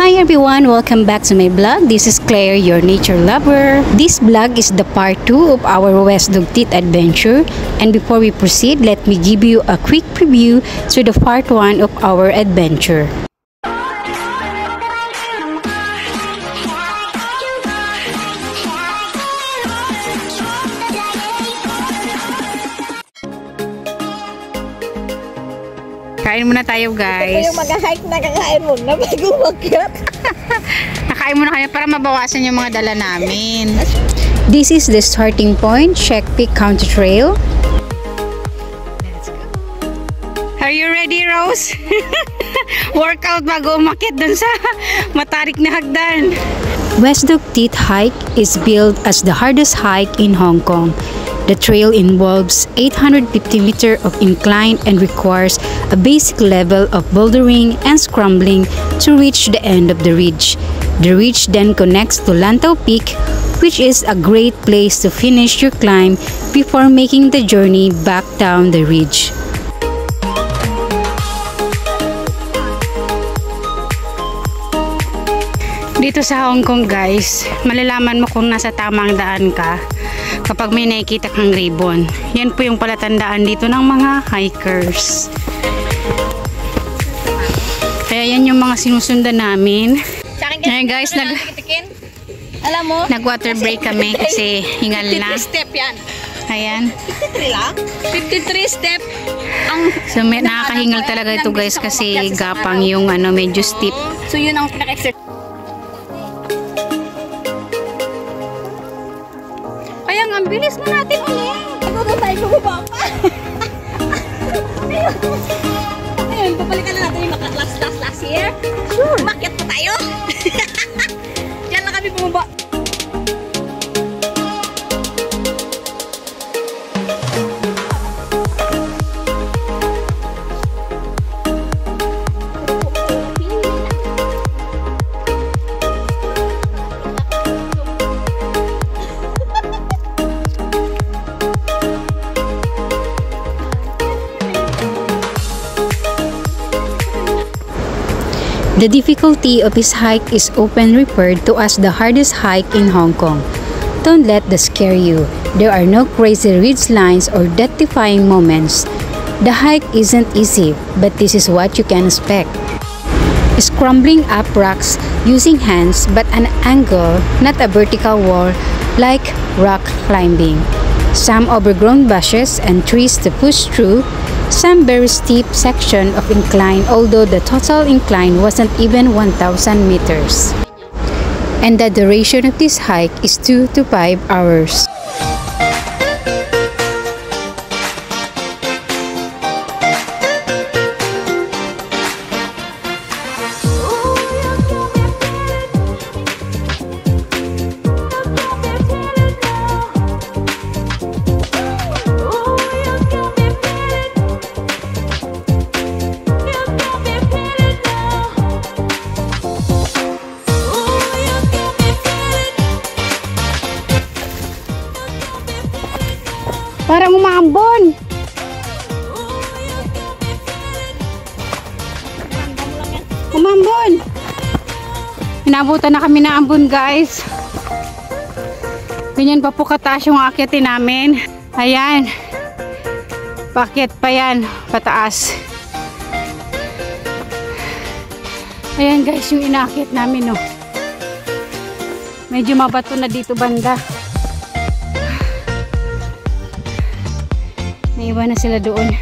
Hi everyone, welcome back to my vlog. This is Claire, your nature lover. This vlog is the part 2 of our West Dugtit adventure. And before we proceed, let me give you a quick preview to the part 1 of our adventure. Kain muna tayo, guys. Ito yung mag-hike na kakain mo na bago mag-get. Nakain muna kayo para mabawasan yung mga dala namin. This is the starting point, Check Peak County Trail. Let's go. Are you ready, Rose? Workout bago umakyat dun sa matarik na hagdan. West Dugtit hike is billed as the hardest hike in Hong Kong. The trail involves 850 meters of incline and requires a basic level of bouldering and scrambling to reach the end of the ridge. The ridge then connects to Lantau Peak, which is a great place to finish your climb before making the journey back down the ridge. Dito sa Hong Kong, guys, malalaman mo kung nasa tamang daan ka kapag may nakikita kang ribbon. Yan po yung palatandaan dito ng mga hikers. Kaya yan yung mga sinusundan namin. Ngayon, guys, alam mo, nag-water break kami kasi hingal na. 53 step yan. Ayan. 53 lang? 53 step. So, nakakahingal talaga ito, guys, kasi gapang yung medyo steep. So, yun ang pinaka-exercise. Kaya nga, bilis mo natin ulit. Ito na tayo bumaba pa. Ayun, babalikan na natin yung last year. Sure. Umakyat pa tayo. Diyan lang kami bumaba. The difficulty of this hike is often referred to as the hardest hike in Hong Kong. Don't let that scare you. There are no crazy ridge lines or death-defying moments. The hike isn't easy, but this is what you can expect. Scrambling up rocks using hands but an angle, not a vertical wall like rock climbing. Some overgrown bushes and trees to push through. Some very steep section of incline, although the total incline wasn't even 1,000 meters. And the duration of this hike is 2 to 5 hours. Parang umaambon. Umambon. Inabutan na kami na ambon, guys. Ganyan pa po kataas yung aakyatin namin. Ayan. Paakyat pa yan. Pataas. Ayan, guys, yung inaakyat namin, no. Medyo mabato na dito banda. Naiwan na sila doon.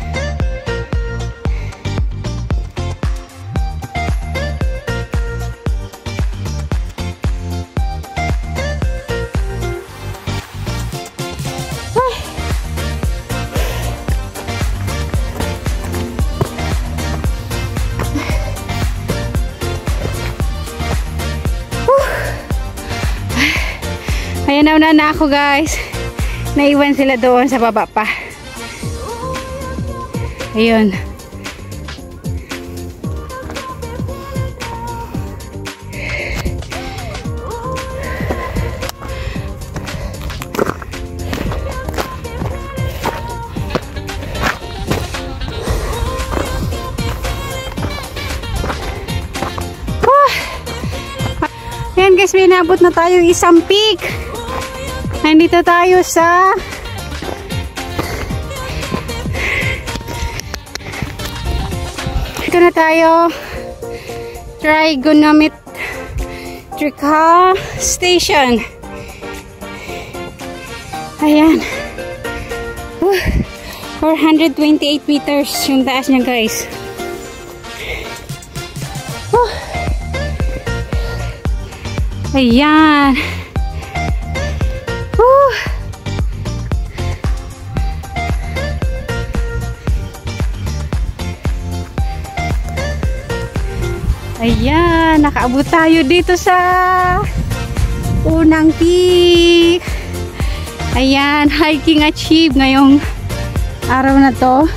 Ayan, nauna na ako, guys. Naiwan sila doon sa baba pa. Ayun. Ayan guys, may nabot na tayo isang peak. Nandito tayo sa ito na tayo. Trigonometrica Station. Ayan. 428 meters yung taas niya guys. Ayan. Ayan, nakaabot tayo dito sa unang peak. Ayan, hiking achieve ngayong araw na to.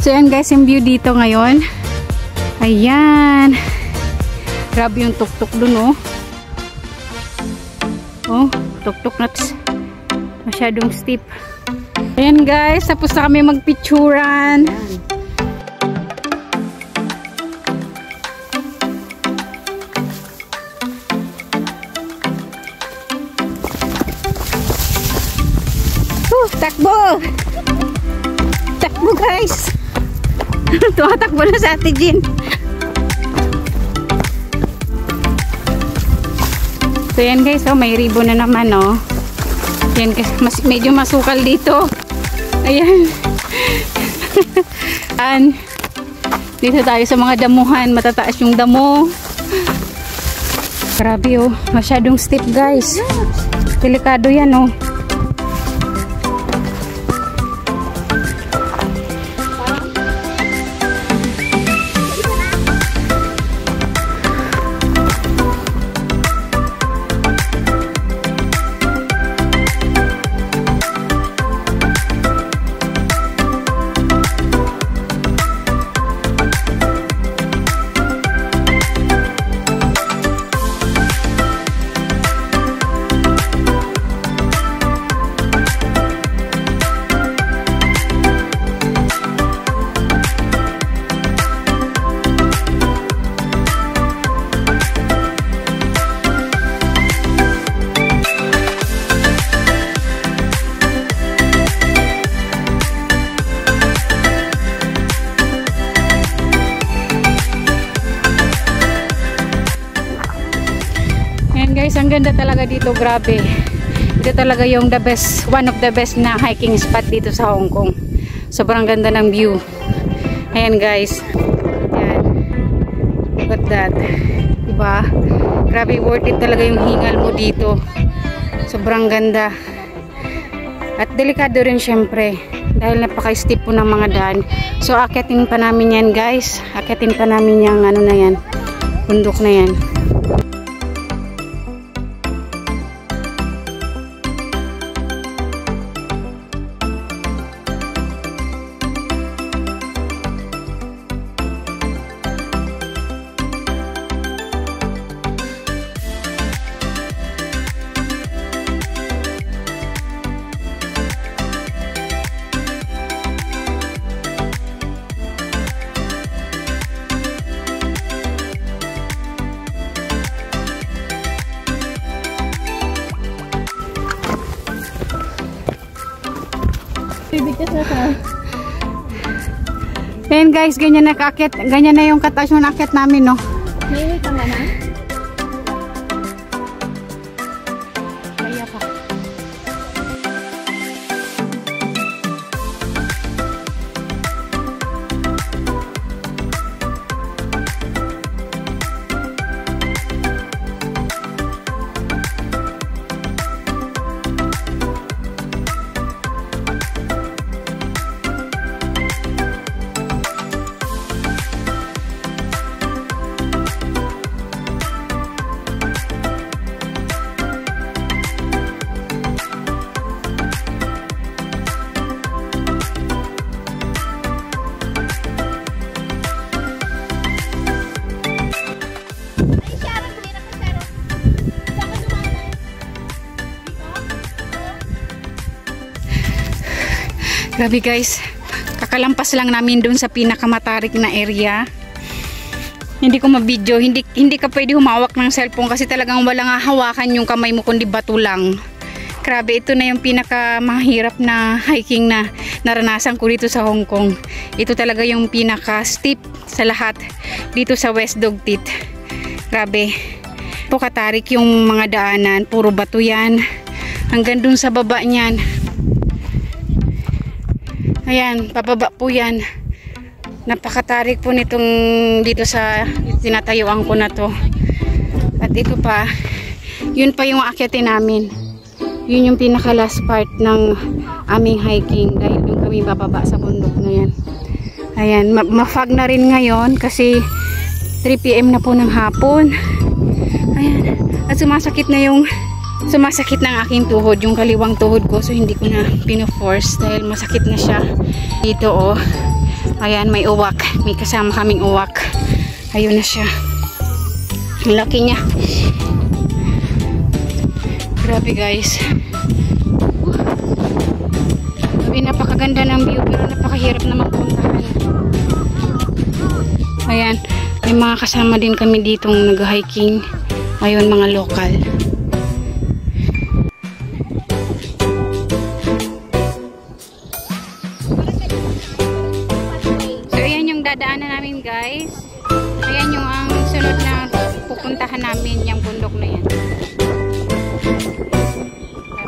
So yan guys, yung view dito ngayon. Ayan. Grabe yung tuktok dun oh. Oh, tuktok na masyadong steep. Ayan guys, tapos na kami magpicturan. Takbo! Takbo guys! Tumatakbo na sa Ate Jean. So yan guys, oh, may ribbon na naman oh. Yan guys, medyo masukal dito. Ayan. Dito tayo sa mga damuhan, matataas yung damo. Grabe oh, masyadong steep guys. Delikado yan oh. Guys, ang ganda talaga dito, grabe. Ito talaga yung the best, one of the best na hiking spot dito sa Hong Kong. Sobrang ganda ng view. Ayan guys. Ayan. Look at that. Diba? Grabe, worth it talaga yung hingal mo dito. Sobrang ganda. At delikado rin syempre. Dahil napaka-steep po ng mga daan. So, akitin pa namin yan guys. Akitin pa namin yung ano na yan. Bundok na yan. Ayan guys, ganyan na kaakit. Ganyan na yung kataas yung nakit namin, no? May ka na? Kaya pa. Grabe guys, kakalampas lang namin dun sa pinakamatarik na area. Hindi ko ma-video. Hindi ka pwede humawak ng cellphone kasi talagang walang hawakan yung kamay mo kundi bato lang. Grabe, ito na yung pinaka mahirap na hiking na naranasan ko dito sa Hong Kong. Ito talaga yung pinaka steep sa lahat dito sa West Dog Teeth. Grabe. Po katarik yung mga daanan, puro bato yan. Hanggang dun sa baba niyan. Ayan, pababa po yan. Napakatarik po nitong dito sa tinatayuan ko na to. At ito pa, yun pa yung aakyatin namin. Yun yung pinaka last part ng aming hiking dahil yung kami bababa sa bundok na yan. Ayan, ma-fog na rin ngayon kasi 3 PM na po ng hapon. Ayan, at sumasakit ng aking tuhod, yung kaliwang tuhod ko, so hindi ko na pino-force dahil masakit na siya. Dito oh. Ayan, may uwak. May kasama kaming uwak. Ayun na siya. Ang laki niya. Grabe guys. Grabe, napakaganda ng view pero napakahirap na magpuntahan. Ayan, may mga kasama din kami ditong nag-hiking. Ayun, mga lokal. Dadaanan namin guys. Ayan yung ang sunod na pupuntahan namin, yung bundok na yan.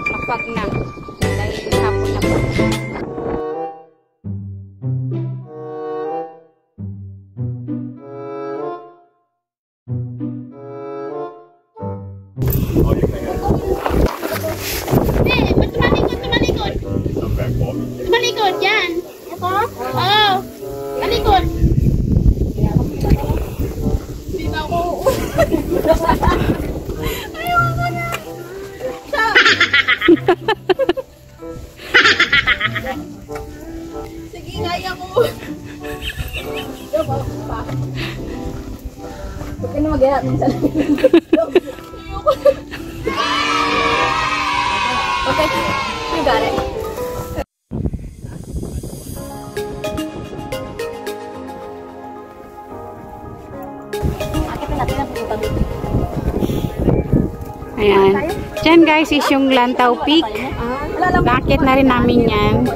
Mapag na dahil hapon na po. Tumalikod yan. Ito? Oo. Talikod. Hindi na ako. Ayaw ko na. Sige, kaya ko. Huwag ka na mag-ihat. Okay, you got it. Ayan. Diyan guys is yung Lantau Peak. Nakakit na rin namin yan.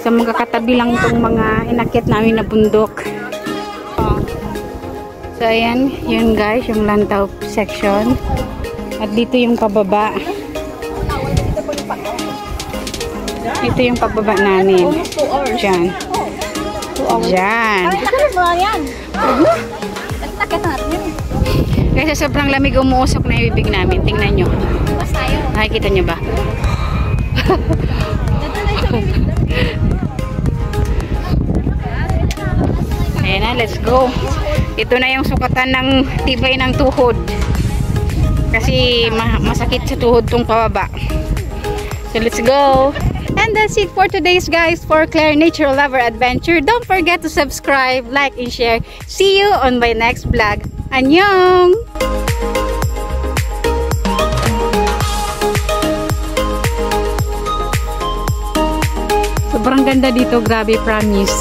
Sa mga katabi lang itong mga inakit namin na bundok. So ayan, yun guys, yung Lantau section. At dito yung pababa. Ito yung pababa namin. Diyan. Diyan. Kasi sobrang lamig, umuusok na yung bibig namin. Tingnan nyo. Nakikita nyo ba? Ayan na, let's go. Ito na yung sukatan ng tibay ng tuhod. Kasi masakit sa tuhod tong pababa. So let's go. And that's it for today's guys for Claire Nature Lover Adventure. Don't forget to subscribe, like, and share. See you on my next vlog. Annyeong! Sobrang ganda dito, grabe, promise.